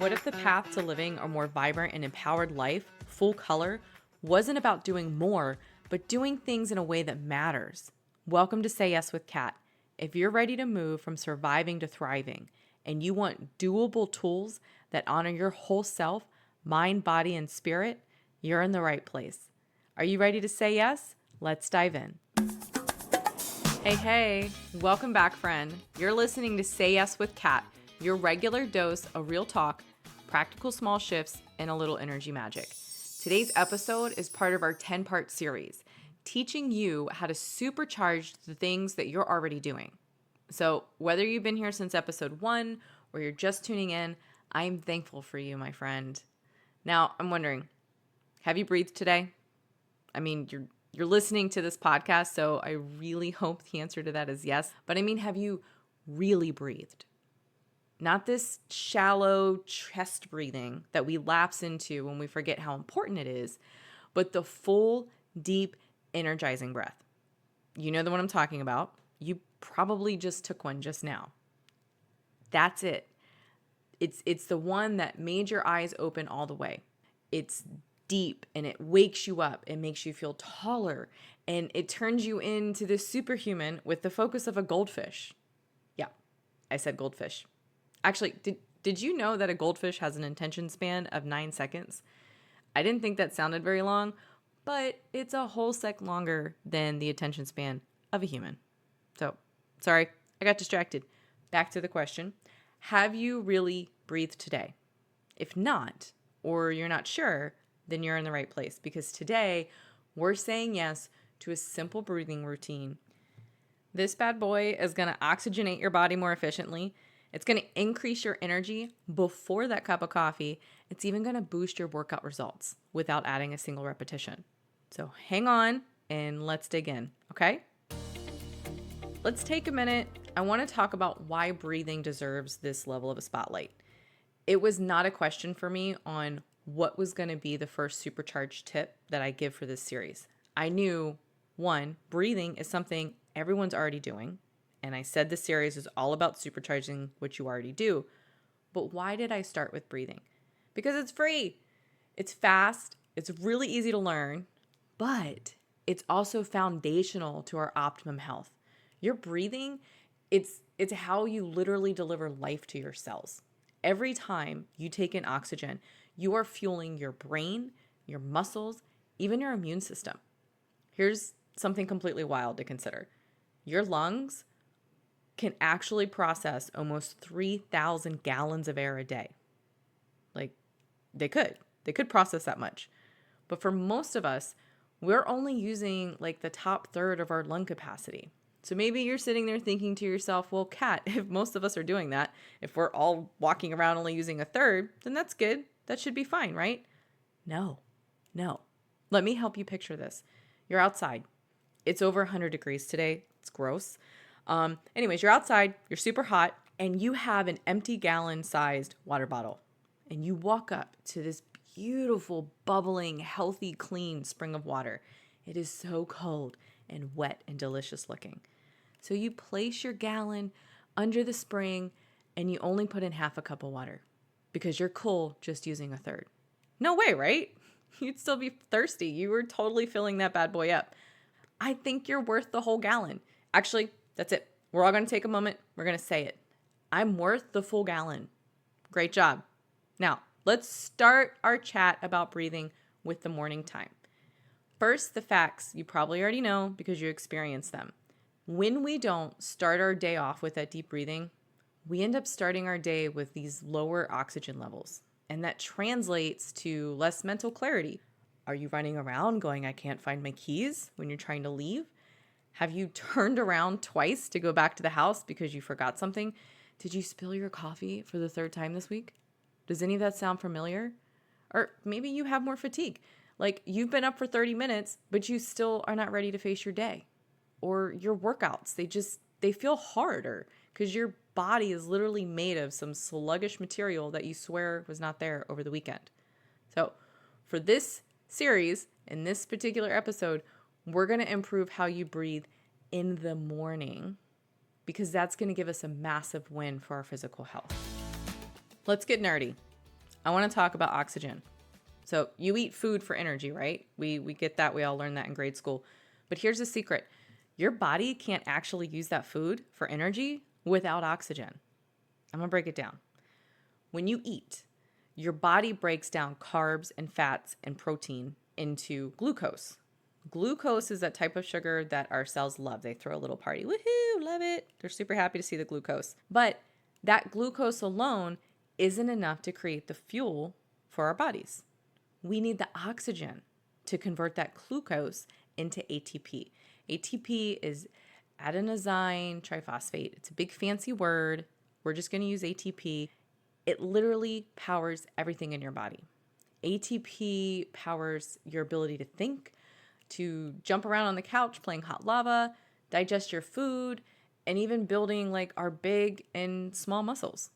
What if the path to living a more vibrant and empowered life, full color, wasn't about doing more, but doing things in a way that matters? Welcome to Say Yes with Kat. If you're ready to move from surviving to thriving, and you want doable tools that honor your whole self, mind, body, and spirit, you're in the right place. Are you ready to say yes? Let's dive in. Hey, welcome back, friend. You're listening to Say Yes with Kat, your regular dose of real talk, practical small shifts, and a little energy magic. Today's episode is part of our 10-part series, teaching you how to supercharge the things that you're already doing. So whether you've been here since episode 1 or you're just tuning in, I'm thankful for you, my friend. Now, I'm wondering, have you breathed today? I mean, you're listening to this podcast, so I really hope the answer to that is yes. But I mean, have you really breathed? Not this shallow chest breathing that we lapse into when we forget how important it is, but the full, deep, energizing breath. You know the one I'm talking about. You probably just took one just now. That's it. It's the one that made your eyes open all the way. It's deep and it wakes you up. It makes you feel taller and it turns you into this superhuman with the focus of a goldfish. Yeah, I said goldfish. Actually, did you know that a goldfish has an attention span of 9 seconds? I didn't think that sounded very long, but it's a whole sec longer than the attention span of a human. So, sorry, I got distracted. Back to the question. Have you really breathed today? If not, or you're not sure, then you're in the right place because today we're saying yes to a simple breathing routine. This bad boy is going to oxygenate your body more efficiently. It's going to increase your energy before that cup of coffee. It's even going to boost your workout results without adding a single repetition. So hang on and let's dig in, okay? Let's take a minute. I want to talk about why breathing deserves this level of a spotlight. It was not a question for me on what was going to be the first supercharged tip that I give for this series. I knew, one, breathing is something everyone's already doing. And I said the series is all about supercharging what you already do. But why did I start with breathing? Because it's free. It's fast. It's really easy to learn. But it's also foundational to our optimum health. Your breathing, it's how you literally deliver life to your cells. Every time you take in oxygen, you are fueling your brain, your muscles, even your immune system. Here's something completely wild to consider. Your lungs can actually process almost 3,000 gallons of air a day. Like, they could process that much. But for most of us, we're only using like the top third of our lung capacity. So maybe you're sitting there thinking to yourself, well, Kat, if most of us are doing that, if we're all walking around only using a third, then that's good. That should be fine, right? No. Let me help you picture this. You're outside. It's over 100 degrees today. It's gross. Anyways, you're outside, you're super hot, and you have an empty gallon-sized water bottle. And you walk up to this beautiful, bubbling, healthy, clean spring of water. It is so cold and wet and delicious looking. So you place your gallon under the spring and you only put in half a cup of water because you're cool just using a third. No way, right? You'd still be thirsty. You were totally filling that bad boy up. I think you're worth the whole gallon. Actually, that's it. We're all going to take a moment. We're going to say it. I'm worth the full gallon. Great job. Now, let's start our chat about breathing with the morning time. First, the facts you probably already know because you experienced them. When we don't start our day off with that deep breathing, we end up starting our day with these lower oxygen levels. And that translates to less mental clarity. Are you running around going, I can't find my keys when you're trying to leave? Have you turned around twice to go back to the house because you forgot something? Did you spill your coffee for the 3rd time this week? Does any of that sound familiar? Or maybe you have more fatigue. Like you've been up for 30 minutes, but you still are not ready to face your day. Or your workouts, they feel harder because your body is literally made of some sluggish material that you swear was not there over the weekend. So for this series, in this particular episode, we're going to improve how you breathe in the morning because that's going to give us a massive win for our physical health. Let's get nerdy. I want to talk about oxygen. So you eat food for energy, right? We get that. We all learned that in grade school. But here's the secret. Your body can't actually use that food for energy without oxygen. I'm going to break it down. When you eat, your body breaks down carbs and fats and protein into glucose. Glucose is that type of sugar that our cells love. They throw a little party. Woohoo, love it. They're super happy to see the glucose. But that glucose alone isn't enough to create the fuel for our bodies. We need the oxygen to convert that glucose into ATP. ATP is adenosine triphosphate. It's a big fancy word. We're just going to use ATP. It literally powers everything in your body. ATP powers your ability to think, to jump around on the couch playing hot lava, digest your food, and even building like our big and small muscles.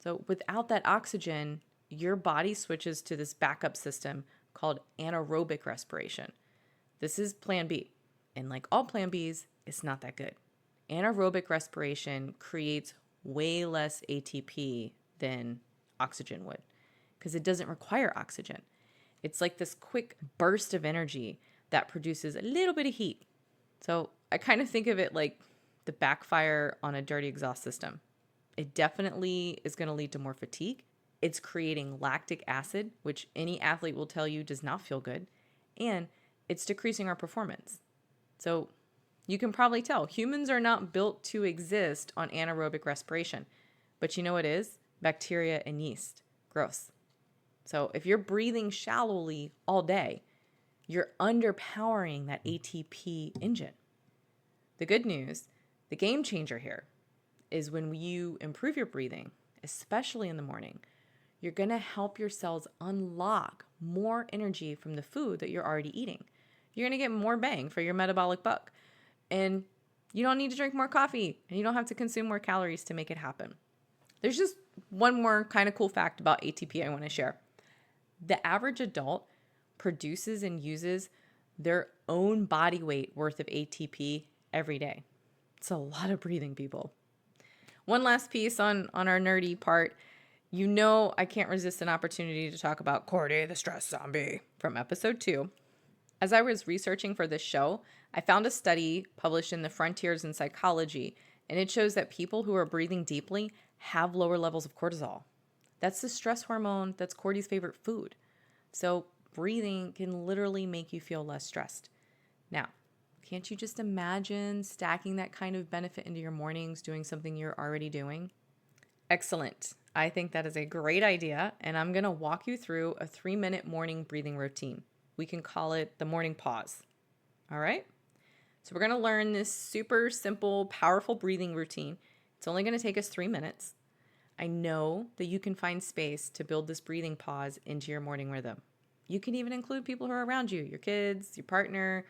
So without that oxygen, your body switches to this backup system called anaerobic respiration. This is plan B. And like all plan Bs, it's not that good. Anaerobic respiration creates way less ATP than oxygen would because it doesn't require oxygen. It's like this quick burst of energy that produces a little bit of heat. So I kind of think of it like the backfire on a dirty exhaust system. It definitely is going to lead to more fatigue. It's creating lactic acid, which any athlete will tell you does not feel good. And it's decreasing our performance. So you can probably tell humans are not built to exist on anaerobic respiration. But you know what is? Bacteria and yeast. Gross. So if you're breathing shallowly all day, you're underpowering that ATP engine. The good news, the game changer here, is when you improve your breathing, especially in the morning, you're going to help your cells unlock more energy from the food that you're already eating. You're going to get more bang for your metabolic buck. And you don't need to drink more coffee, and you don't have to consume more calories to make it happen. There's just one more kind of cool fact about ATP I want to share. The average adult produces and uses their own body weight worth of ATP every day. It's a lot of breathing, people. One last piece on our nerdy part. You know I can't resist an opportunity to talk about Cordy the Stress Zombie from episode 2. As I was researching for this show, I found a study published in the Frontiers in Psychology, and it shows that people who are breathing deeply have lower levels of cortisol. That's the stress hormone that's Cordy's favorite food. So breathing can literally make you feel less stressed. Now, can't you just imagine stacking that kind of benefit into your mornings, doing something you're already doing? Excellent. I think that is a great idea, and I'm going to walk you through a 3-minute morning breathing routine. We can call it the morning pause. All right? So we're going to learn this super simple, powerful breathing routine. It's only going to take us 3 minutes. I know that you can find space to build this breathing pause into your morning rhythm. You can even include people who are around you, your kids, your partner,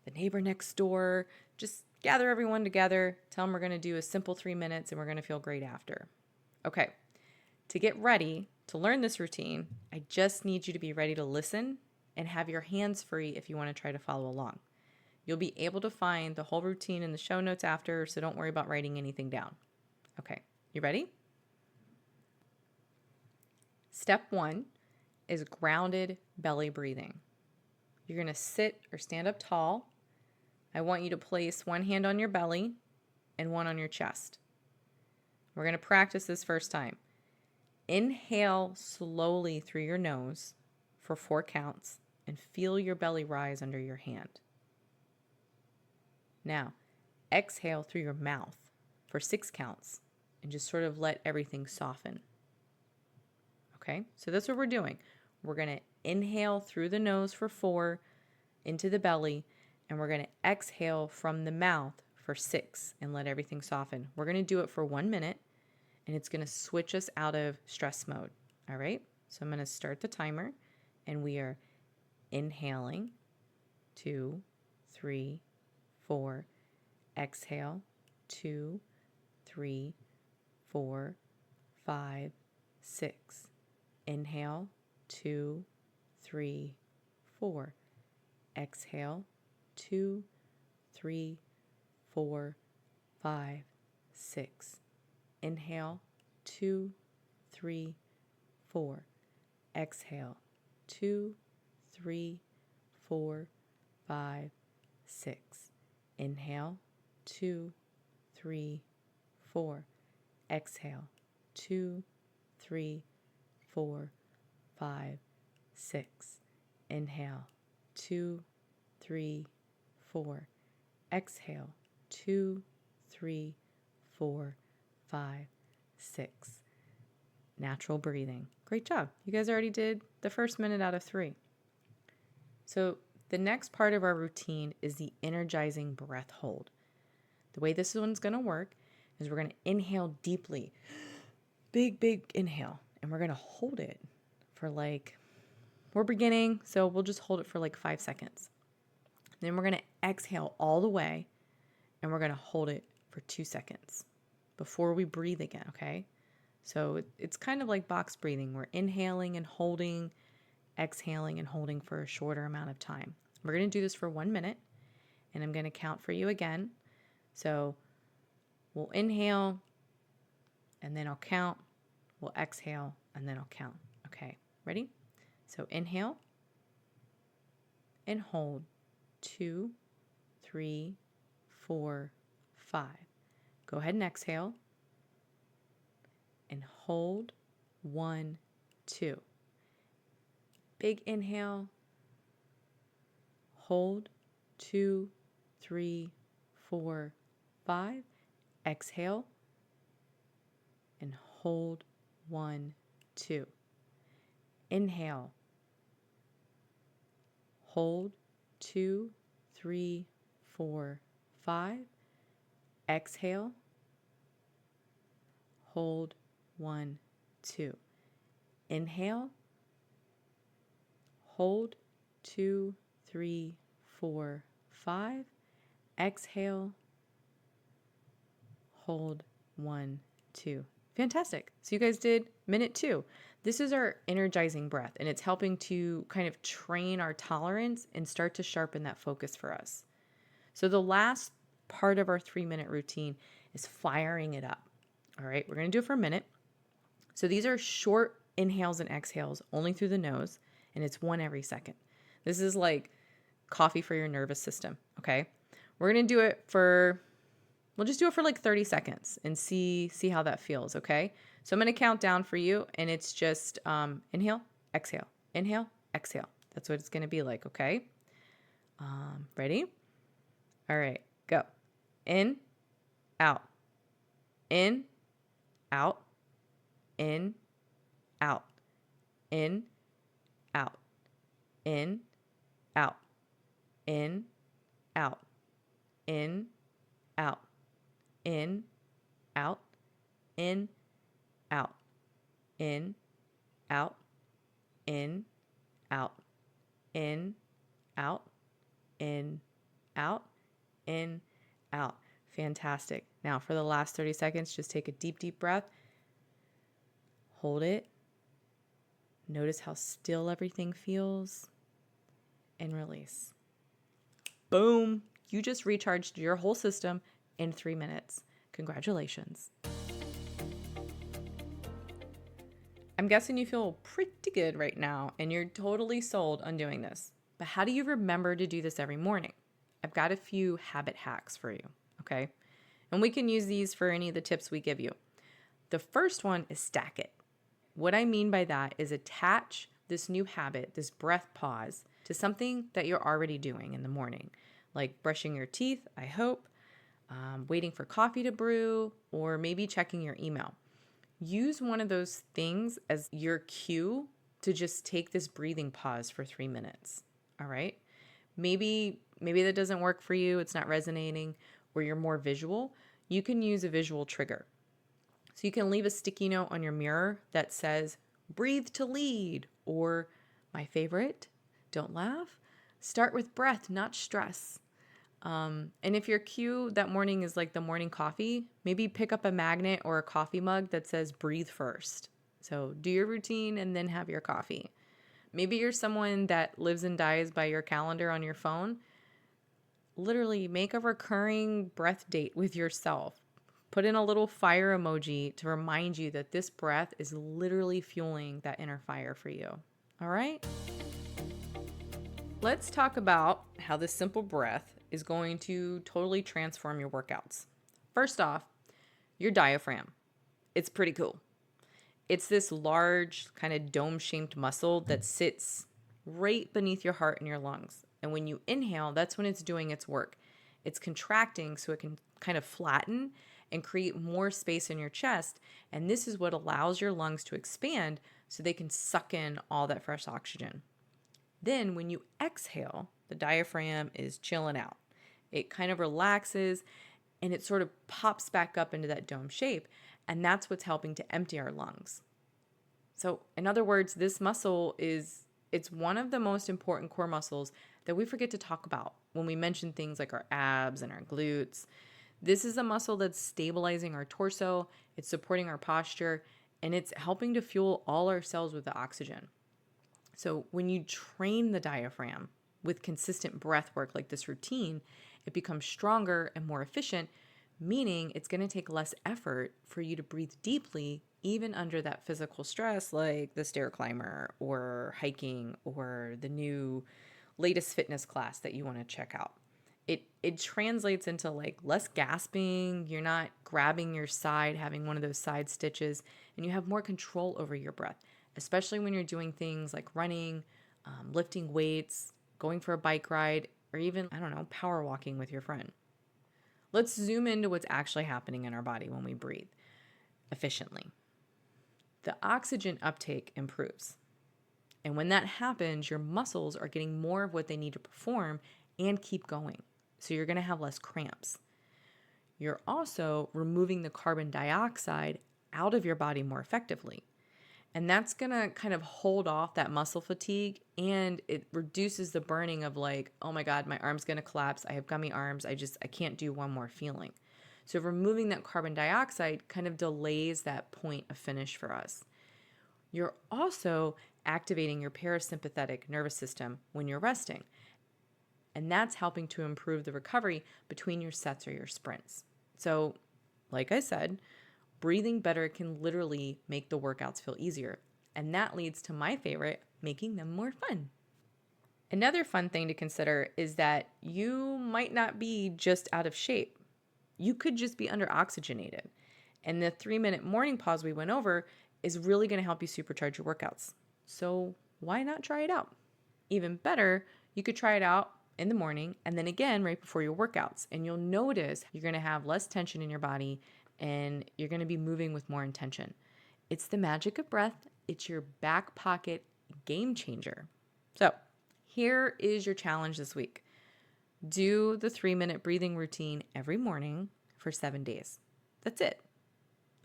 the neighbor next door. Just gather everyone together. Tell them we're going to do a simple 3 minutes and we're going to feel great after. Okay. To get ready to learn this routine, I just need you to be ready to listen and have your hands free if you want to try to follow along. You'll be able to find the whole routine in the show notes after, so don't worry about writing anything down. Okay, you ready? Step 1 is grounded belly breathing. You're going to sit or stand up tall. I want you to place one hand on your belly and one on your chest. We're going to practice this first time. Inhale slowly through your nose for 4 counts and feel your belly rise under your hand. Now, exhale through your mouth for 6 counts and just sort of let everything soften. Okay, so that's what we're doing. We're going to inhale through the nose for 4 into the belly, and we're going to exhale from the mouth for 6 and let everything soften. We're going to do it for 1 minute, and it's going to switch us out of stress mode. All right, so I'm going to start the timer, and we are inhaling 2, 3, 4. Exhale 2, 3, 4, 5, 6. Inhale 2, 3, 4. Exhale 2, 3, 4, 5, 6. Inhale 2, 3, 4. exhale, 2, 3, 4, 5, 6. Inhale, 2, 3, 4. Exhale, 2, 3, 4, 5, 6. Inhale, 2, 3, 4. Exhale, 2, 3, 4, 5, 6. Natural breathing. Great job. You guys already did the first minute out of 3. So the next part of our routine is the energizing breath hold. The way this one's going to work is we're going to inhale deeply. Big inhale. And we're going to hold it for we're beginning, so we'll just hold it for 5 seconds. Then we're going to exhale all the way, and we're going to hold it for 2 seconds before we breathe again, okay? So it's kind of like box breathing. We're inhaling and holding, exhaling and holding for a shorter amount of time. We're going to do this for 1 minute, and I'm going to count for you again. So we'll inhale, and then I'll count. We'll exhale, and then I'll count. Okay, ready? So inhale and hold. 2, 3, 4, 5. Go ahead and exhale and hold. 1, 2. Big inhale. Hold. 2, 3, 4, 5. Exhale and hold. 1, 2. Inhale. Hold. 2, 3, 4, 5. Exhale. Hold. 1, 2. Inhale. Hold. 2, 3, 4, 5. Exhale. Hold. 1, 2. Fantastic. So you guys did minute 2. This is our energizing breath, and it's helping to kind of train our tolerance and start to sharpen that focus for us. So the last part of our 3-minute routine is firing it up. All right, we're going to do it for a minute. So these are short inhales and exhales only through the nose, and it's 1 every second. This is like coffee for your nervous system, okay? We're going to do it we'll just do it for 30 seconds and see how that feels, okay? So I'm going to count down for you, and it's just inhale, exhale, inhale, exhale. That's what it's going to be like, okay? Ready? All right, go. In, out, in, out, in, out, in, out, in, out, in, out, in, out, in, out, in, out, in, out, in, out, in, out, in, out, in, out. Fantastic. Now for the last 30 seconds, just take a deep breath. Hold it. Notice how still everything feels. And release. Boom. You just recharged your whole system in 3 minutes. Congratulations. I'm guessing you feel pretty good right now and you're totally sold on doing this. But how do you remember to do this every morning? I've got a few habit hacks for you, okay? And we can use these for any of the tips we give you. The first one is stack it. What I mean by that is attach this new habit, this breath pause, to something that you're already doing in the morning, like brushing your teeth, I hope, waiting for coffee to brew, or maybe checking your email. Use one of those things as your cue to just take this breathing pause for 3 minutes, all right? Maybe that doesn't work for you, it's not resonating, or you're more visual. You can use a visual trigger. So you can leave a sticky note on your mirror that says, breathe to lead, or my favorite, don't laugh, start with breath, not stress. And if your cue that morning is like the morning coffee, maybe pick up a magnet or a coffee mug that says breathe first. So do your routine and then have your coffee. Maybe you're someone that lives and dies by your calendar on your phone. Literally make a recurring breath date with yourself. Put in a little fire emoji to remind you that this breath is literally fueling that inner fire for you. All right? Let's talk about how this simple breath is going to totally transform your workouts. First off, your diaphragm. It's pretty cool. It's this large, kind of dome-shaped muscle that sits right beneath your heart and your lungs. And when you inhale, that's when it's doing its work. It's contracting so it can kind of flatten and create more space in your chest. And this is what allows your lungs to expand so they can suck in all that fresh oxygen. Then when you exhale, the diaphragm is chilling out. It kind of relaxes and it sort of pops back up into that dome shape. And that's what's helping to empty our lungs. So in other words, this muscle it's one of the most important core muscles that we forget to talk about when we mention things like our abs and our glutes. This is a muscle that's stabilizing our torso, it's supporting our posture, and it's helping to fuel all our cells with the oxygen. So when you train the diaphragm with consistent breath work like this routine, it becomes stronger and more efficient, meaning it's going to take less effort for you to breathe deeply, even under that physical stress like the stair climber or hiking or the new latest fitness class that you want to check out. It translates into like less gasping, you're not grabbing your side, having one of those side stitches, and you have more control over your breath, especially when you're doing things like running, lifting weights, going for a bike ride, or even, power walking with your friend. Let's zoom into what's actually happening in our body when we breathe efficiently. The oxygen uptake improves. And when that happens, your muscles are getting more of what they need to perform and keep going. So you're going to have less cramps. You're also removing the carbon dioxide out of your body more effectively. And that's going to kind of hold off that muscle fatigue, and it reduces the burning of like, oh my God, my arm's going to collapse. I have gummy arms. I can't do one more feeling. So removing that carbon dioxide kind of delays that point of finish for us. You're also activating your parasympathetic nervous system when you're resting. And that's helping to improve the recovery between your sets or your sprints. So, like I said, breathing better can literally make the workouts feel easier. And that leads to my favorite, making them more fun. Another fun thing to consider is that you might not be just out of shape. You could just be under-oxygenated. And the 3-minute morning pause we went over is really going to help you supercharge your workouts. So why not try it out? Even better, you could try it out in the morning and then again right before your workouts. And you'll notice you're going to have less tension in your body and you're going to be moving with more intention. It's the magic of breath. It's your back pocket game changer. So here is your challenge this week. Do the 3-minute breathing routine every morning for 7 days. That's it.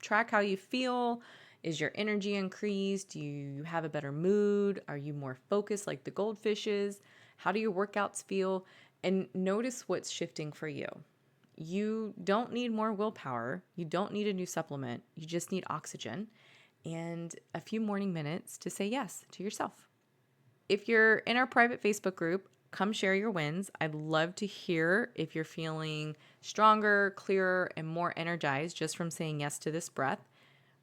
Track how you feel. Is your energy increased? Do you have a better mood? Are you more focused like the goldfishes? How do your workouts feel? And notice what's shifting for you. You don't need more willpower. You don't need a new supplement. You just need oxygen and a few morning minutes to say yes to yourself. If you're in our private Facebook group, come share your wins. I'd love to hear if you're feeling stronger, clearer, and more energized just from saying yes to this breath.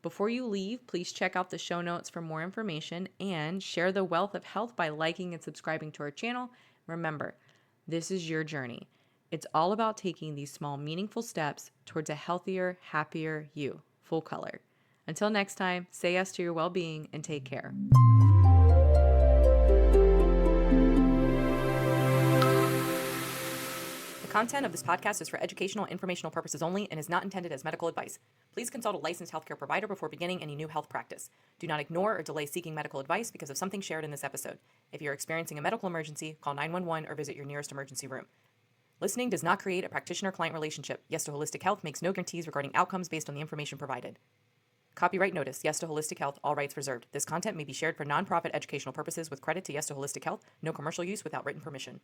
Before you leave, please check out the show notes for more information and share the wealth of health by liking and subscribing to our channel. Remember, this is your journey. It's all about taking these small, meaningful steps towards a healthier, happier you, full color. Until next time, say yes to your well-being and take care. The content of this podcast is for educational and informational purposes only and is not intended as medical advice. Please consult a licensed healthcare provider before beginning any new health practice. Do not ignore or delay seeking medical advice because of something shared in this episode. If you're experiencing a medical emergency, call 911 or visit your nearest emergency room. Listening does not create a practitioner-client relationship. Yes to Holistic Health makes no guarantees regarding outcomes based on the information provided. Copyright notice, Yes to Holistic Health, all rights reserved. This content may be shared for nonprofit educational purposes with credit to Yes to Holistic Health. No commercial use without written permission.